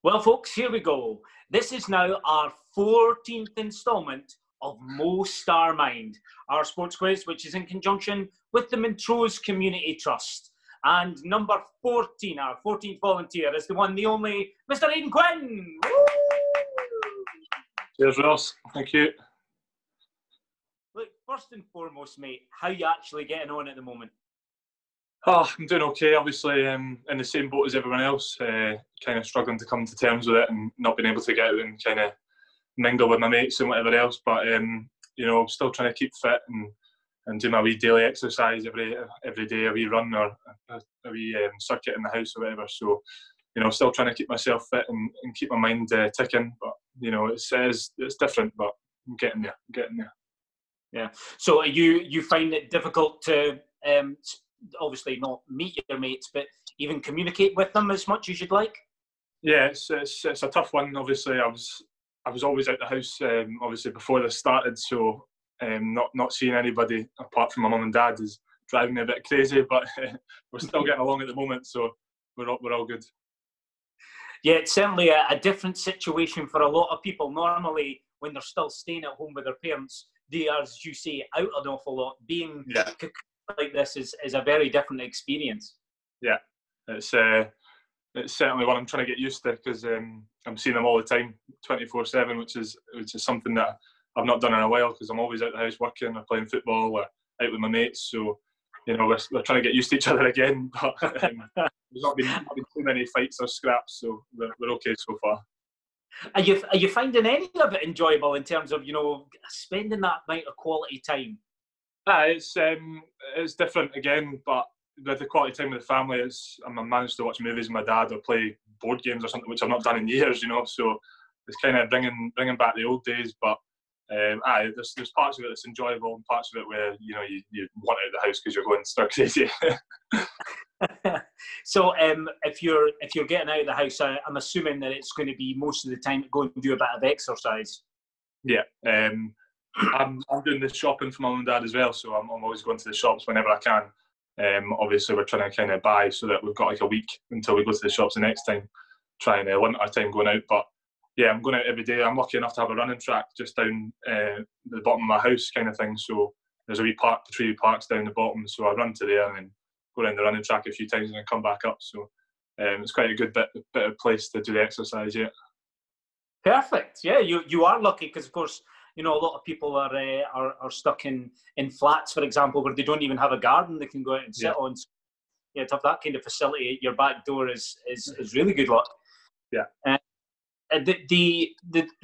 Well, folks, here we go. This is now our 14th instalment of Mo Star Mind, our sports quiz, which is in conjunction with the Montrose Community Trust. And number 14, our 14th volunteer, is the one, the only, Mr. Aidan Quinn. Woo! Cheers, Ross. Thank you. Look, first and foremost, mate, how are you actually getting on at the moment? Oh, I'm doing okay. Obviously, in the same boat as everyone else. Kind of struggling to come to terms with it and not being able to get out and kind of mingle with my mates and whatever else. But you know, I'm still trying to keep fit and do my wee daily exercise every day, a wee run or a wee circuit in the house or whatever. So, you know, still trying to keep myself fit and keep my mind ticking. But you know, it's different, but I'm getting there. Yeah. So, are you find it difficult to obviously not meet your mates, but even communicate with them as much as you'd like? Yeah, it's a tough one. Obviously, I was always out the house. Obviously, before this started, so not seeing anybody apart from my mum and dad is driving me a bit crazy. But we're still getting along at the moment, so we're all good. Yeah, it's certainly a different situation for a lot of people. Normally, when they're still staying at home with their parents, they are, as you say, out an awful lot. Being like this is a very different experience. Yeah, it's certainly one I'm trying to get used to because I'm seeing them all the time, 24/7, which is something that I've not done in a while because I'm always out the house working or playing football or out with my mates. So, you know, we're trying to get used to each other again. But there's not been too many fights or scraps, so we're okay so far. Are you finding any of it enjoyable in terms of, you know, spending that amount of quality time? It's different again, but with the quality time with the family, I managed to watch movies with my dad or play board games or something, which I've not done in years, you know. So it's kind of bringing back the old days. But there's parts of it that's enjoyable and parts of it where you know you want out of the house because you're going stir crazy. So if you're getting out of the house, I'm assuming that it's going to be most of the time to go and do a bit of exercise. Yeah. I'm doing the shopping for mum and dad as well, so I'm always going to the shops whenever I can. Obviously, we're trying to kind of buy so that we've got like a week until we go to the shops the next time, trying to limit our time going out. But yeah, I'm going out every day. I'm lucky enough to have a running track just down the bottom of my house kind of thing. So there's a wee park, 3 parks down the bottom, so I run to there and then go around the running track a few times and then come back up. So it's quite a good bit of place to do the exercise, yeah. Perfect. Yeah, you are lucky because, of course, you know, a lot of people are stuck in flats, for example, where they don't even have a garden they can go out and sit on. So, yeah, to have that kind of facility at your back door is really good luck. Yeah. The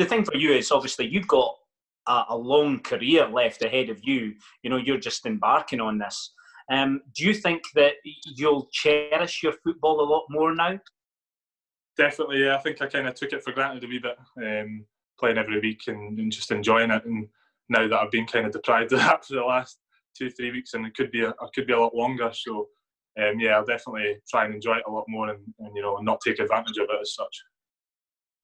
thing for you is obviously you've got a long career left ahead of you. You know, you're just embarking on this. Do you think that you'll cherish your football a lot more now? Definitely, yeah. I think I kind of took it for granted a wee bit, playing every week and just enjoying it. And now that I've been kind of deprived of that for the last 2-3 weeks, and it could be a lot longer. So, yeah, I'll definitely try and enjoy it a lot more, and you know, not take advantage of it as such.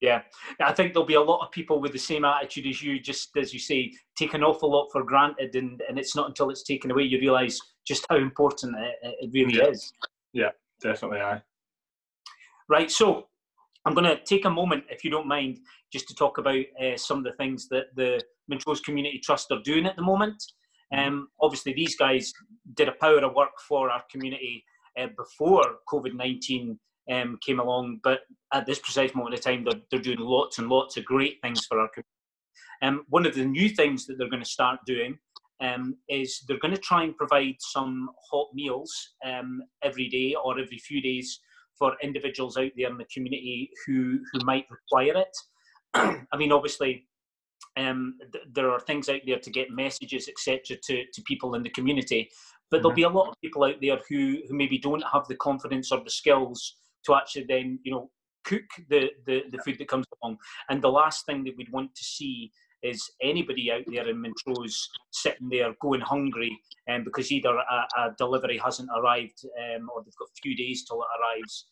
Yeah, I think there'll be a lot of people with the same attitude as you, just as you say, take an awful lot for granted, and it's not until it's taken away you realise just how important it really is. Yeah, definitely, aye. Right, so I'm going to take a moment, if you don't mind, just to talk about some of the things that the Montrose Community Trust are doing at the moment. Obviously, these guys did a power of work for our community before COVID-19 came along, but at this precise moment in time, they're doing lots and lots of great things for our community. One of the new things that they're going to start doing is they're going to try and provide some hot meals every day or every few days for individuals out there in the community who might require it. I mean, obviously, there are things out there to get messages, etc., to people in the community, but there'll be a lot of people out there who maybe don't have the confidence or the skills to actually then, you know, cook the food that comes along. And the last thing that we'd want to see is anybody out there in Montrose sitting there going hungry because either a delivery hasn't arrived or they've got a few days till it arrives,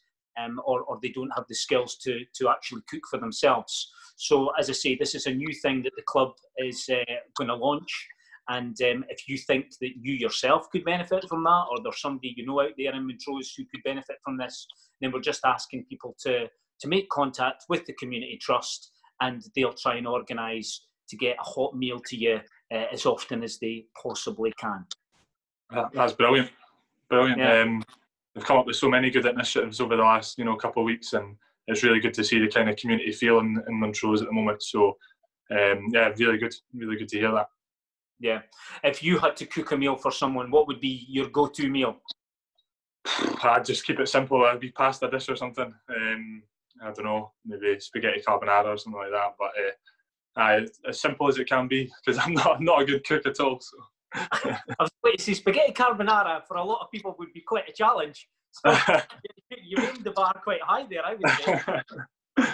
or they don't have the skills to actually cook for themselves. So, as I say, this is a new thing that the club is going to launch. And if you think that you yourself could benefit from that, or there's somebody you know out there in Montrose who could benefit from this, then we're just asking people to to make contact with the community trust, and they'll try and organise to get a hot meal to you as often as they possibly can. That's brilliant. Brilliant. Yeah. They've come up with so many good initiatives over the last, couple of weeks, and it's really good to see the kind of community feel in Montrose at the moment. So, really good to hear that. Yeah. If you had to cook a meal for someone, what would be your go-to meal? I'd just keep it simple. I'd be pasta dish or something. I don't know, maybe spaghetti carbonara or something like that. But as simple as it can be, because I'm not a good cook at all. So. I was going to say spaghetti carbonara for a lot of people would be quite a challenge. So you aimed the bar quite high there, I would say.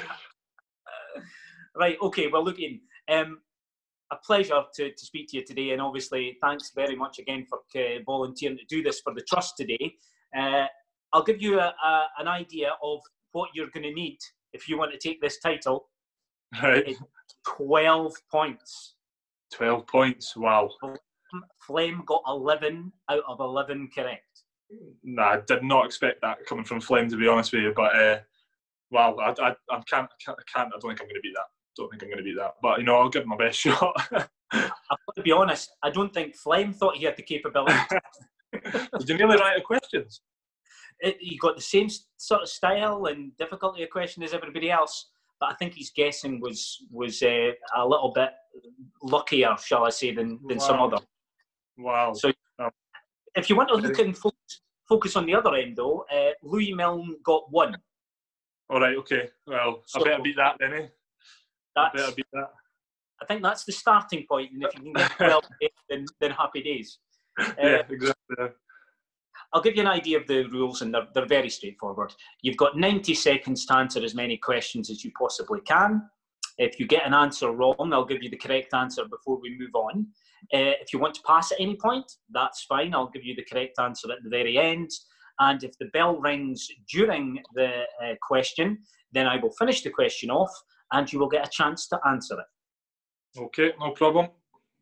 Right, okay, well look, Aidan, a pleasure to speak to you today, and obviously thanks very much again for volunteering to do this for the Trust today. I'll give you an idea of what you're going to need if you want to take this title. Right. It's 12 points. 12 points, wow. Flem got 11 out of 11 correct. Nah, I did not expect that coming from Flem, to be honest with you. But wow, I can't. I don't think I'm going to beat that. But I'll give it my best shot. I've got to be honest. I don't think Flem thought he had the capability. Did you nearly write the questions? He got the same sort of style and difficulty of question as everybody else, but I think his guessing was a little bit luckier, shall I say, than some other. Wow. So, if you want to look and focus on the other end, though, Louis Milne got 1. All right, okay. Well, I better beat that then, eh? I better beat that. I think that's the starting point, and if you can get 12, then happy days. Yeah, exactly. I'll give you an idea of the rules, and they're very straightforward. You've got 90 seconds to answer as many questions as you possibly can. If you get an answer wrong, I'll give you the correct answer before we move on. If you want to pass at any point, that's fine. I'll give you the correct answer at the very end. And if the bell rings during the question, then I will finish the question off and you will get a chance to answer it. Okay, no problem.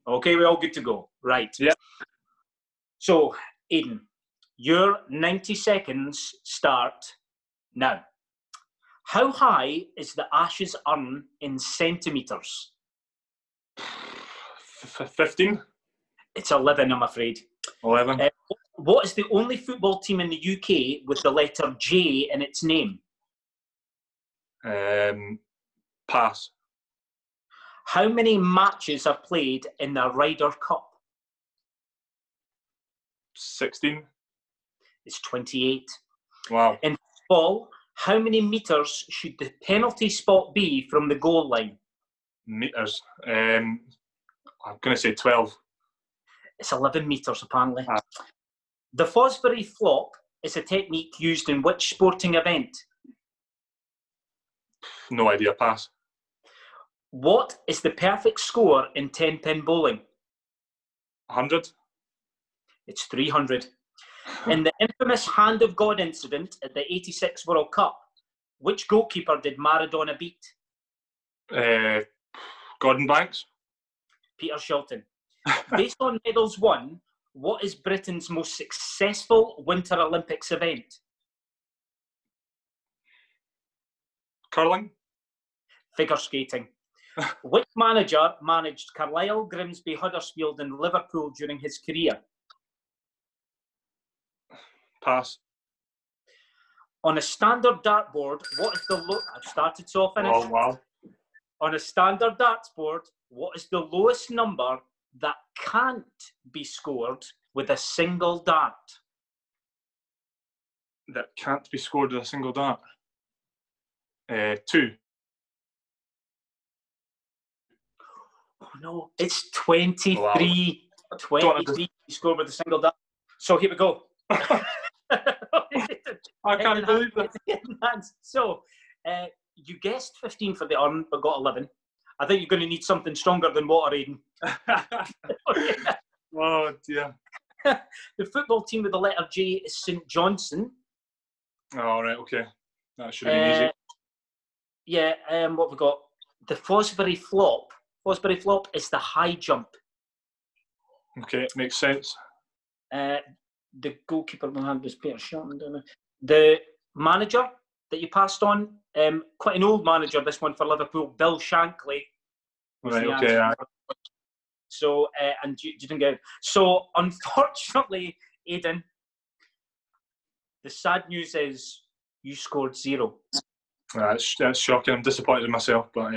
Okay, we're all good to go. Right. Yeah. So, Aidan, your 90 seconds start now. How high is the Ashes urn in centimetres? 15. It's 11, I'm afraid. 11. What is the only football team in the UK with the letter J in its name? Pass. How many matches are played in the Ryder Cup? 16. It's 28. Wow. In football, how many metres should the penalty spot be from the goal line? Metres. I'm going to say 12. It's 11 metres, apparently. The Fosbury flop is a technique used in which sporting event? No idea. Pass. What is the perfect score in 10-pin bowling? 100. It's 300. In the infamous Hand of God incident at the 86 World Cup, which goalkeeper did Maradona beat? Gordon Banks. Peter Shilton. Based on medals won, what is Britain's most successful Winter Olympics event? Curling. Figure skating. Which manager managed Carlisle, Grimsby, Huddersfield and Liverpool during his career? Pass. On a standard dartboard, what is the I've started, so I'll finish. Oh, wow. On a standard dartboard, what is the lowest number that can't be scored with a single dart? That can't be scored with a single dart. 2. Oh no, it's 23. Wow. 23 scored with a single dart. So here we go. I can't believe that. So, you guessed 15 for the urn, but got 11. I think you're going to need something stronger than water, Aidan. Oh, dear. The football team with the letter J is St Johnstone. Oh, right, okay. That should have been easy. Yeah, what have we got? The Fosbury flop. Fosbury flop is the high jump. Okay, makes sense. The goalkeeper we had was Peter Shilton. The manager that you passed on. Quite an old manager, this one for Liverpool, Bill Shankly. Right, okay. So, and you didn't get it. So, unfortunately, Aidan, the sad news is you scored 0. That's shocking. I'm disappointed in myself, but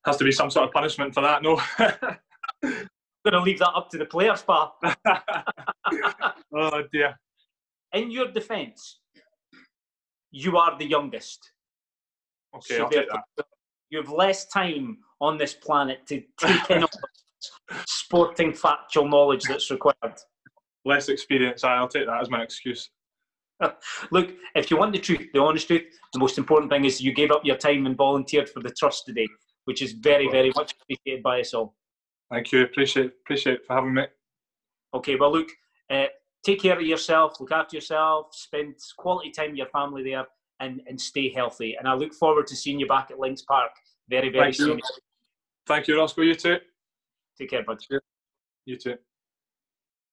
has to be some sort of punishment for that, no? I'm going to leave that up to the players, pal. Oh, dear. In your defence, you are the youngest. Okay, so I'll take that. You have less time on this planet to take in all the sporting factual knowledge that's required. Less experience, I'll take that as my excuse. Look, if you want the truth, the honest truth, the most important thing is you gave up your time and volunteered for the trust today, which is very, very much appreciated by us all. Thank you. Appreciate it for having me. Okay, well, look, take care of yourself, look after yourself, spend quality time with your family there, and stay healthy. And I look forward to seeing you back at Links Park very, very soon. Thank you, Roscoe. You too. Take care, bud. You too.